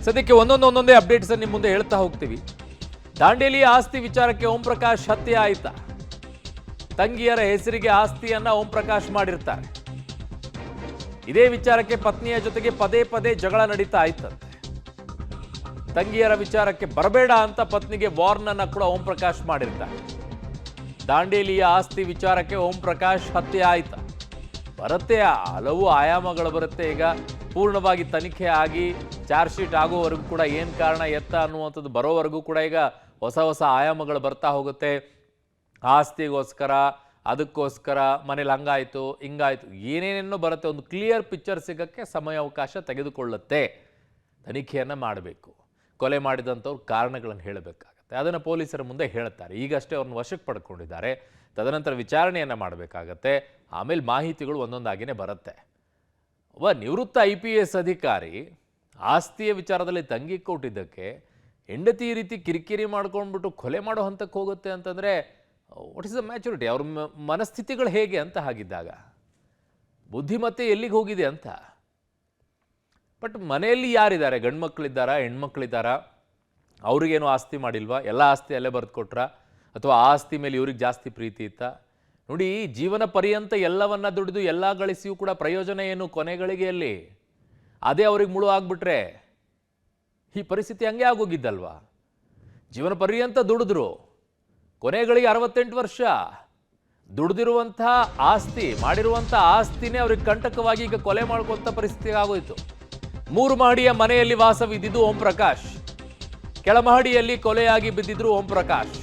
ಸದ್ಯಕ್ಕೆ ಒಂದೊಂದೇ ಅಪ್ಡೇಟ್ಸ್ ನಿಮ್ಮ ಮುಂದೆ ಹೇಳ್ತಾ ಹೋಗ್ತೀವಿ. ದಾಂಡೇಲಿ ಆಸ್ತಿ ವಿಚಾರಕ್ಕೆ ಓಂ ಪ್ರಕಾಶ್ ಹತ್ಯೆ ಆಯ್ತಾ? ತಂಗಿಯರ ಹೆಸರಿಗೆ ಆಸ್ತಿಯನ್ನ ಓಂ ಪ್ರಕಾಶ್ ಮಾಡಿರ್ತಾರೆ. ಇದೇ ವಿಚಾರಕ್ಕೆ ಪತ್ನಿಯ ಜೊತೆಗೆ ಪದೇ ಪದೇ ಜಗಳ ನಡೀತಾ ಇತ್ತಂತೆ. ತಂಗಿಯರ ವಿಚಾರಕ್ಕೆ ಬರಬೇಡ ಅಂತ ಪತ್ನಿಗೆ ವಾರ್ನ್ ಅನ್ನ ಕೂಡ ಓಂ ಪ್ರಕಾಶ್ ಮಾಡಿರ್ತಾರೆ. ದಾಂಡೇಲಿಯ ಆಸ್ತಿ ವಿಚಾರಕ್ಕೆ ಓಂ ಪ್ರಕಾಶ್ ಹತ್ಯೆ ಆಯ್ತಾ? ಬರುತ್ತೆ, ಹಲವು ಆಯಾಮಗಳು ಬರುತ್ತೆ. ಈಗ ಪೂರ್ಣವಾಗಿ ತನಿಖೆ ಆಗಿ ಚಾರ್ಜ್ ಶೀಟ್ ಆಗೋವರೆಗೂ ಕೂಡ ಏನು ಕಾರಣ ಎತ್ತ ಅನ್ನುವಂಥದ್ದು ಬರೋವರೆಗೂ ಕೂಡ ಈಗ ಹೊಸ ಹೊಸ ಆಯಾಮಗಳು ಬರ್ತಾ ಹೋಗುತ್ತೆ. ಆಸ್ತಿಗೋಸ್ಕರ, ಅದಕ್ಕೋಸ್ಕರ ಮನೇಲಿ ಹಂಗಾಯ್ತು ಹಿಂಗಾಯ್ತು ಏನೇನೇನೋ ಬರುತ್ತೆ. ಒಂದು ಕ್ಲಿಯರ್ ಪಿಕ್ಚರ್ ಸಿಗೋಕ್ಕೆ ಸಮಯಾವಕಾಶ ತೆಗೆದುಕೊಳ್ಳುತ್ತೆ. ತನಿಖೆಯನ್ನು ಮಾಡಬೇಕು. ಕೊಲೆ ಮಾಡಿದಂಥವ್ರು ಕಾರಣಗಳನ್ನು ಹೇಳಬೇಕಾಗತ್ತೆ. ಅದನ್ನು ಪೊಲೀಸರ ಮುಂದೆ ಹೇಳ್ತಾರೆ. ಈಗಷ್ಟೇ ಅವ್ರನ್ನ ವಶಕ್ಕೆ ಪಡ್ಕೊಂಡಿದ್ದಾರೆ. ತದನಂತರ ವಿಚಾರಣೆಯನ್ನು ಮಾಡಬೇಕಾಗತ್ತೆ. ಆಮೇಲೆ ಮಾಹಿತಿಗಳು ಒಂದೊಂದಾಗಿಯೇ ಬರುತ್ತೆ. ಒಬ್ಬ ನಿವೃತ್ತ IPS ಅಧಿಕಾರಿ ಆಸ್ತಿಯ ವಿಚಾರದಲ್ಲಿ ತಂಗಿ ಕೊಟ್ಟಿದ್ದಕ್ಕೆ ಹೆಂಡತಿ ಈ ರೀತಿ ಕಿರಿಕಿರಿ ಮಾಡ್ಕೊಂಡ್ಬಿಟ್ಟು ಕೊಲೆ ಮಾಡೋ ಹಂತಕ್ಕೆ ಹೋಗುತ್ತೆ ಅಂತಂದರೆ ವಾಟ್ ಇಸ್ ದ ಮ್ಯಾಚುರಿಟಿ? ಅವ್ರ ಮನಸ್ಥಿತಿಗಳು ಹೇಗೆ ಅಂತ ಹಾಗಿದ್ದಾಗ ಬುದ್ಧಿಮತ್ತೆ ಎಲ್ಲಿಗೆ ಹೋಗಿದೆ ಅಂತ. ಬಟ್ ಮನೆಯಲ್ಲಿ ಯಾರಿದ್ದಾರೆ? ಗಂಡು ಮಕ್ಕಳಿದ್ದಾರಾ, ಹೆಣ್ಮಕ್ಳಿದ್ದಾರಾ? ಅವ್ರಿಗೇನು ಆಸ್ತಿ ಮಾಡಿಲ್ವಾ? ಎಲ್ಲ ಆಸ್ತಿ ಅಲ್ಲೇ ಬರೆದು ಕೊಟ್ರಾ? ಅಥವಾ ಆಸ್ತಿ ಮೇಲೆ ಇವ್ರಿಗೆ ಜಾಸ್ತಿ ಪ್ರೀತಿ ಇತ್ತಾ? ನೋಡಿ, ಜೀವನ ಪರ್ಯಂತ ಎಲ್ಲವನ್ನ ದುಡಿದು ಎಲ್ಲ ಗಳಿಸಿಯೂ ಕೂಡ ಪ್ರಯೋಜನ ಏನು ಕೊನೆಗಳಿಗೆಯಲ್ಲಿ? ಅದೇ ಅವ್ರಿಗೆ ಮುಳು ಆಗ್ಬಿಟ್ರೆ ಈ ಪರಿಸ್ಥಿತಿ ಹಂಗೆ ಆಗೋಗಿದ್ದಲ್ವಾ? ಜೀವನ ಪರ್ಯಂತ ದುಡಿದ್ರು, ಕೊನೆಗಳಿಗೆ 68 ವರ್ಷ ದುಡ್ದಿರುವಂಥ ಆಸ್ತಿ, ಮಾಡಿರುವಂಥ ಆಸ್ತಿನೇ ಅವ್ರಿಗೆ ಕಂಟಕವಾಗಿ ಈಗ ಕೊಲೆ ಮಾಡ್ಕೊಂತ ಪರಿಸ್ಥಿತಿ ಆಗೋಯ್ತು. 3 ಮಹಡಿಯ ಮನೆಯಲ್ಲಿ ವಾಸವಿದ್ದಿದ್ದು ಓಂ ಪ್ರಕಾಶ್. ಕೆಳಮಹಡಿಯಲ್ಲಿ ಕೊಲೆಯಾಗಿ ಬಿದ್ದಿದ್ರು ಓಂ ಪ್ರಕಾಶ್.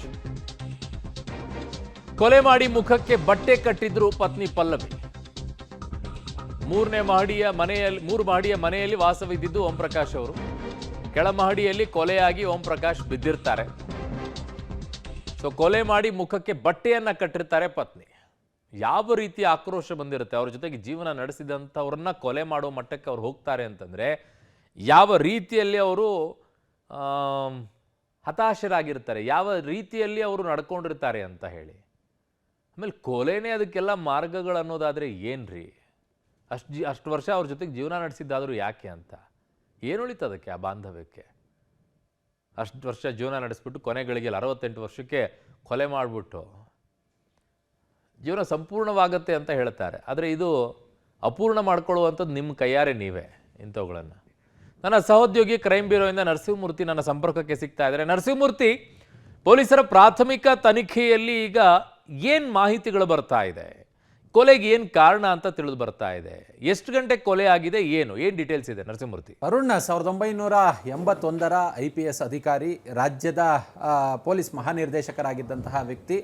ಕೊಲೆ ಮಾಡಿ ಮುಖಕ್ಕೆ ಬಟ್ಟೆ ಕಟ್ಟಿದ್ರು ಪತ್ನಿ ಪಲ್ಲವಿ. 3 ಮಹಡಿಯ ಮನೆಯಲ್ಲಿ ವಾಸವಿದ್ದಿದ್ದು ಓಂ ಪ್ರಕಾಶ್ ಅವರು. ಕೆಳಮಹಡಿಯಲ್ಲಿ ಕೊಲೆಯಾಗಿ ಓಂ ಪ್ರಕಾಶ್ ಬಿದ್ದಿರ್ತಾರೆ. ಸೊ ಕೊಲೆ ಮಾಡಿ ಮುಖಕ್ಕೆ ಬಟ್ಟೆಯನ್ನ ಕಟ್ಟಿರ್ತಾರೆ ಪತ್ನಿ. ಯಾವ ರೀತಿ ಆಕ್ರೋಶ ಬಂದಿರುತ್ತೆ? ಅವ್ರ ಜೊತೆಗೆ ಜೀವನ ನಡೆಸಿದಂಥವ್ರನ್ನ ಕೊಲೆ ಮಾಡೋ ಮಟ್ಟಕ್ಕೆ ಅವ್ರು ಹೋಗ್ತಾರೆ ಅಂತಂದ್ರೆ ಯಾವ ರೀತಿಯಲ್ಲಿ ಅವರು ಹತಾಶರಾಗಿರ್ತಾರೆ, ಯಾವ ರೀತಿಯಲ್ಲಿ ಅವರು ನಡ್ಕೊಂಡಿರ್ತಾರೆ ಅಂತ ಹೇಳಿ. ಆಮೇಲೆ ಕೊಲೆನೇ ಅದಕ್ಕೆಲ್ಲ ಮಾರ್ಗಗಳು ಅನ್ನೋದಾದರೆ ಏನ್ರಿ? ಅಷ್ಟು ವರ್ಷ ಅವ್ರ ಜೊತೆಗೆ ಜೀವನ ನಡೆಸಿದ್ದಾದರೂ ಯಾಕೆ ಅಂತ ಏನು ಉಳಿತು ಅದಕ್ಕೆ? ಆ ಬಾಂಧವ್ಯಕ್ಕೆ ಅಷ್ಟು ವರ್ಷ ಜೀವನ ನಡೆಸ್ಬಿಟ್ಟು ಕೊನೆಗಳಿಗೆ 68 ವರ್ಷಕ್ಕೆ ಕೊಲೆ ಮಾಡಿಬಿಟ್ಟು ಜೀವನ ಸಂಪೂರ್ಣವಾಗತ್ತೆ ಅಂತ ಹೇಳ್ತಾರೆ. ಆದರೆ ಇದು ಅಪೂರ್ಣ ಮಾಡ್ಕೊಳ್ಳುವಂಥದ್ದು ನಿಮ್ಮ ಕೈಯಾರೆ ನೀವೇ ಇಂಥವುಗಳನ್ನು. ನನ್ನ ಸಹೋದ್ಯೋಗಿ ಕ್ರೈಮ್ ಬ್ಯೂರೋಯಿಂದ ನರಸಿಂಹಮೂರ್ತಿ ನನ್ನ ಸಂಪರ್ಕಕ್ಕೆ ಸಿಗ್ತಾ ಇದ್ದಾರೆ. ನರಸಿಂಹಮೂರ್ತಿ, ಪೊಲೀಸರ ಪ್ರಾಥಮಿಕ ತನಿಖೆಯಲ್ಲಿ ಈಗ ಏನು ಮಾಹಿತಿಗಳು ಬರ್ತಾ ಇದೆ? ಕೊಲೆಗೆ ಏನು ಕಾರಣ ಅಂತ ತಿಳಿದು ಬರ್ತಾ ಇದೆ? ಎಷ್ಟು ಗಂಟೆಗೆ ಕೊಲೆ ಆಗಿದೆ? ಏನು ಡೀಟೇಲ್ಸ್ ಇದೆ ನರಸಿಂಹಮೂರ್ತಿ? ಅರುಣ್, 1981ರ IPS ಅಧಿಕಾರಿ, ರಾಜ್ಯದ ಪೊಲೀಸ್ ಮಹಾನಿರ್ದೇಶಕರಾಗಿದ್ದಂತಹ ವ್ಯಕ್ತಿ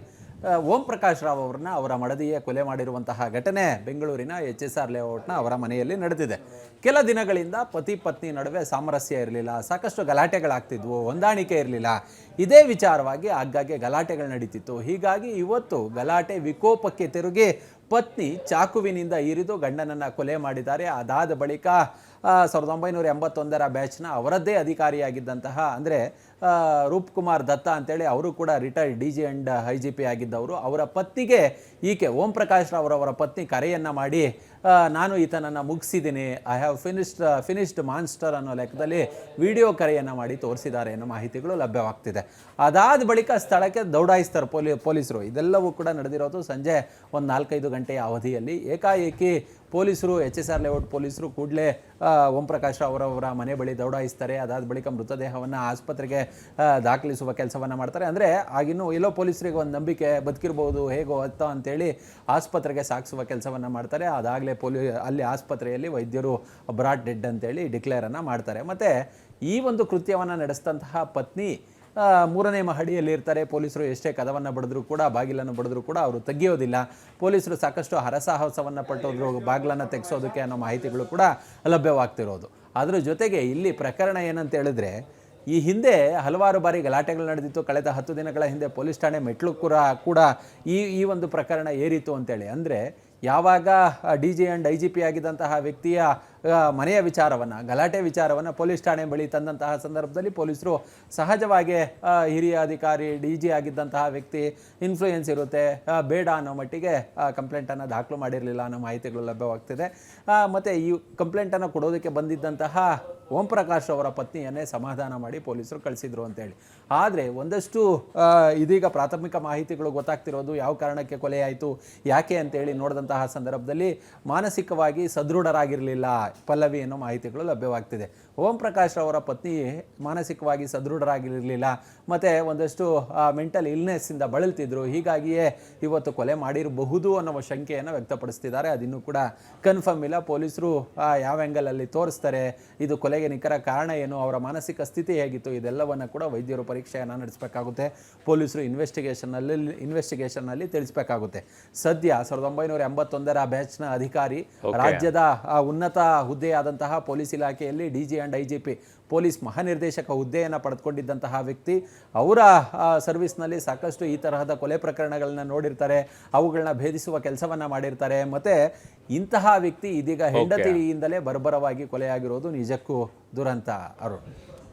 ಓಂ ಪ್ರಕಾಶ್ ರಾವ್ ಅವ್ರನ್ನ ಅವರ ಮಡದಿಯೇ ಕೊಲೆ ಮಾಡಿರುವಂತಹ ಘಟನೆ ಬೆಂಗಳೂರಿನ HSR ಲೇಔಟ್ನ ಅವರ ಮನೆಯಲ್ಲಿ ನಡೆದಿದೆ. ಕೆಲ ದಿನಗಳಿಂದ ಪತಿ ಪತ್ನಿ ನಡುವೆ ಸಾಮರಸ್ಯ ಇರಲಿಲ್ಲ, ಸಾಕಷ್ಟು ಗಲಾಟೆಗಳಾಗ್ತಿದ್ವು, ಹೊಂದಾಣಿಕೆ ಇರಲಿಲ್ಲ. ಇದೇ ವಿಚಾರವಾಗಿ ಆಗಾಗ್ಗೆ ಗಲಾಟೆಗಳು ನಡೀತಿತ್ತು. ಹೀಗಾಗಿ ಇವತ್ತು ಗಲಾಟೆ ವಿಕೋಪಕ್ಕೆ ತಿರುಗಿ ಪತ್ನಿ ಚಾಕುವಿನಿಂದ ಇರಿದು ಗಂಡನನ್ನು ಕೊಲೆ ಮಾಡಿದ್ದಾರೆ. ಅದಾದ ಬಳಿಕ 1981ರ ಬ್ಯಾಚ್ನ ಅವರದ್ದೇ ಅಧಿಕಾರಿಯಾಗಿದ್ದಂತಹ ಅಂದರೆ ರೂಪ್ ಕುಮಾರ್ ದತ್ತ ಅಂತೇಳಿ ಅವರು ಕೂಡ ರಿಟೈರ್ಡ್ DG ಆ್ಯಂಡ್ IGP ಆಗಿದ್ದವರು. ಅವರ ಪತ್ನಿಗೆ ಈಕೆ ಓಂ ಪ್ರಕಾಶ್ ಅವರ ಪತ್ನಿ ಕರೆಯನ್ನು ಮಾಡಿ ನಾನು ಈತನನ್ನು ಮುಗಿಸಿದ್ದೀನಿ, ಐ ಹ್ಯಾವ್ ಫಿನಿಶ್ಡ್ ಮಾನ್ಸ್ಟರ್ ಅನ್ನೋ ಲೆಕ್ಕದಲ್ಲಿ ವಿಡಿಯೋ ಕರೆಯನ್ನು ಮಾಡಿ ತೋರಿಸಿದ್ದಾರೆ ಅನ್ನೋ ಮಾಹಿತಿಗಳು ಲಭ್ಯವಾಗ್ತಿದೆ. ಅದಾದ ಬಳಿಕ ಸ್ಥಳಕ್ಕೆ ದೌಡಾಯಿಸ್ತಾರೆ ಪೊಲೀಸರು. ಇದೆಲ್ಲವೂ ಕೂಡ ನಡೆದಿರೋದು ಸಂಜೆ ಒಂದು 4-5 ಗಂಟೆಯ ಅವಧಿಯಲ್ಲಿ. ಏಕಾಏಕಿ ಪೊಲೀಸರು, HSR ಲೇಔಟ್ ಪೊಲೀಸರು ಕೂಡಲೇ ಓಂ ಪ್ರಕಾಶ್ ಅವರವರ ಮನೆ ಬಳಿ ದೌಡಾಯಿಸ್ತಾರೆ. ಅದಾದ ಬಳಿಕ ಮೃತದೇಹವನ್ನು ಆಸ್ಪತ್ರೆಗೆ ದಾಖಲಿಸುವ ಕೆಲಸವನ್ನು ಮಾಡ್ತಾರೆ. ಅಂದರೆ ಆಗಿನ್ನೂ ಎಲ್ಲೋ ಪೊಲೀಸರಿಗೆ ಒಂದು ನಂಬಿಕೆ ಬದುಕಿರ್ಬೋದು ಹೇಗೋ ಅತ್ತ ಅಂತೇಳಿ ಆಸ್ಪತ್ರೆಗೆ ಸಾಗಿಸುವ ಕೆಲಸವನ್ನು ಮಾಡ್ತಾರೆ. ಅದಾಗಲೇ ಅಲ್ಲಿ ಆಸ್ಪತ್ರೆಯಲ್ಲಿ ವೈದ್ಯರು ಬ್ರಾಟ್ ಡೆಡ್ ಅಂತೇಳಿ ಡಿಕ್ಲೇರನ್ನು ಮಾಡ್ತಾರೆ. ಮತ್ತು ಈ ಒಂದು ಕೃತ್ಯವನ್ನು ನಡೆಸಿದಂತಹ ಪತ್ನಿ 3ನೇ ಮಹಡಿಯಲ್ಲಿ ಇರ್ತಾರೆ. ಪೊಲೀಸರು ಎಷ್ಟೇ ಕದವನ್ನು ಬಡಿದ್ರು ಕೂಡ, ಬಾಗಿಲನ್ನು ಬಡಿದ್ರು ಕೂಡ ಅವರು ತೆಗೆಯೋದಿಲ್ಲ. ಪೊಲೀಸರು ಸಾಕಷ್ಟು ಹರಸಾಹಸವನ್ನು ಪಟ್ಟೋದ್ರು ಬಾಗಿಲನ್ನು ತೆಗೆಸೋದಕ್ಕೆ ಅನ್ನೋ ಮಾಹಿತಿಗಳು ಕೂಡ ಲಭ್ಯವಾಗ್ತಿರೋದು. ಅದರ ಜೊತೆಗೆ ಇಲ್ಲಿ ಪ್ರಕರಣ ಏನಂತ ಹೇಳಿದ್ರೆ, ಈ ಹಿಂದೆ ಹಲವಾರು ಬಾರಿ ಗಲಾಟೆಗಳು ನಡೆದಿತ್ತು. ಕಳೆದ 10 ದಿನಗಳ ಹಿಂದೆ ಪೊಲೀಸ್ ಠಾಣೆ ಮೆಟ್ಲು ಕೂಡ ಈ ಒಂದು ಪ್ರಕರಣ ಏರಿತು ಅಂತೇಳಿ. ಅಂದರೆ ಯಾವಾಗ DG ಆ್ಯಂಡ್ IGP ಆಗಿದ್ದಂತಹ ವ್ಯಕ್ತಿಯ ಮನೆಯ ವಿಚಾರವನ್ನು, ಗಲಾಟೆ ವಿಚಾರವನ್ನು ಪೊಲೀಸ್ ಠಾಣೆ ಬಳಿ ತಂದಂತಹ ಸಂದರ್ಭದಲ್ಲಿ ಪೊಲೀಸರು ಸಹಜವಾಗಿ ಹಿರಿಯ ಅಧಿಕಾರಿ DG ಆಗಿದ್ದಂತಹ ವ್ಯಕ್ತಿ ಇನ್ಫ್ಲೂಯೆನ್ಸ್ ಇರುತ್ತೆ, ಬೇಡ ಅನ್ನೋ ಮಟ್ಟಿಗೆ ಕಂಪ್ಲೇಂಟನ್ನು ದಾಖಲು ಮಾಡಿರಲಿಲ್ಲ ಅನ್ನೋ ಮಾಹಿತಿಗಳು ಲಭ್ಯವಾಗ್ತಿದೆ. ಮತ್ತು ಈ ಕಂಪ್ಲೇಂಟನ್ನು ಕೊಡೋದಕ್ಕೆ ಬಂದಿದ್ದಂತಹ ಓಂ ಪ್ರಕಾಶ್ ಅವರ ಪತ್ನಿಯನ್ನೇ ಸಮಾಧಾನ ಮಾಡಿ ಪೊಲೀಸರು ಕಳಿಸಿದ್ರು ಅಂತೇಳಿ. ಆದರೆ ಒಂದಷ್ಟು ಇದೀಗ ಪ್ರಾಥಮಿಕ ಮಾಹಿತಿಗಳು ಗೊತ್ತಾಗ್ತಿರೋದು ಯಾವ ಕಾರಣಕ್ಕೆ ಕೊಲೆ ಆಯಿತು, ಯಾಕೆ ಅಂತೇಳಿ ನೋಡಿದಂತಹ ಸಂದರ್ಭದಲ್ಲಿ ಮಾನಸಿಕವಾಗಿ ಸದೃಢರಾಗಿರಲಿಲ್ಲ ಪಲ್ಲವಿ ಅನ್ನೋ ಮಾಹಿತಿಗಳು ಲಭ್ಯವಾಗ್ತಿದೆ. ಓಂ ಪ್ರಕಾಶ್ ಅವರ ಪತ್ನಿ ಮಾನಸಿಕವಾಗಿ ಸದೃಢರಾಗಿರಲಿಲ್ಲ, ಮತ್ತು ಒಂದಷ್ಟು ಮೆಂಟಲ್ ಇಲ್ನೆಸ್ಸಿಂದ ಬಳಲ್ತಿದ್ರು. ಹೀಗಾಗಿಯೇ ಇವತ್ತು ಕೊಲೆ ಮಾಡಿರಬಹುದು ಅನ್ನೋ ಶಂಕೆಯನ್ನು ವ್ಯಕ್ತಪಡಿಸ್ತಿದ್ದಾರೆ. ಅದಿನ್ನೂ ಕೂಡ ಕನ್ಫರ್ಮ್ ಇಲ್ಲ. ಪೊಲೀಸರು ಯಾವ ಆ್ಯಂಗಲಲ್ಲಿ ತೋರಿಸ್ತಾರೆ, ಇದು ಕೊಲೆಗೆ ನಿಖರ ಕಾರಣ ಏನು, ಅವರ ಮಾನಸಿಕ ಸ್ಥಿತಿ ಹೇಗಿತ್ತು, ಇದೆಲ್ಲವನ್ನು ಕೂಡ ವೈದ್ಯರು ಪರೀಕ್ಷೆಯನ್ನು ನಡೆಸಬೇಕಾಗುತ್ತೆ. ಪೊಲೀಸರು ಇನ್ವೆಸ್ಟಿಗೇಷನ್ನಲ್ಲಿ ತಿಳಿಸಬೇಕಾಗುತ್ತೆ. ಸದ್ಯ 1981 ಬ್ಯಾಚ್ನ ಅಧಿಕಾರಿ, ರಾಜ್ಯದ ಉನ್ನತ ಹುದ್ದೆಯಾದಂತಹ ಪೊಲೀಸ್ ಇಲಾಖೆಯಲ್ಲಿ DG ಆ್ಯಂಡ್ IGP ಪೊಲೀಸ್ ಮಹಾನಿರ್ದೇಶಕ ಹುದ್ದೆಯನ್ನು ಪಡೆದುಕೊಂಡಿದ್ದಂತಹ ವ್ಯಕ್ತಿ, ಅವರ ಸರ್ವಿಸ್ನಲ್ಲಿ ಸಾಕಷ್ಟು ಈ ತರಹದ ಕೊಲೆ ಪ್ರಕರಣಗಳನ್ನ ನೋಡಿರ್ತಾರೆ, ಅವುಗಳನ್ನ ಭೇದಿಸುವ ಕೆಲಸವನ್ನ ಮಾಡಿರ್ತಾರೆ. ಮತ್ತೆ ಇಂತಹ ವ್ಯಕ್ತಿ ಇದೀಗ ಹೆಂಡತಿಯಿಂದಲೇ ಬರ್ಬರವಾಗಿ ಕೊಲೆಯಾಗಿರೋದು ನಿಜಕ್ಕೂ ದುರಂತ ಅರುಣ್.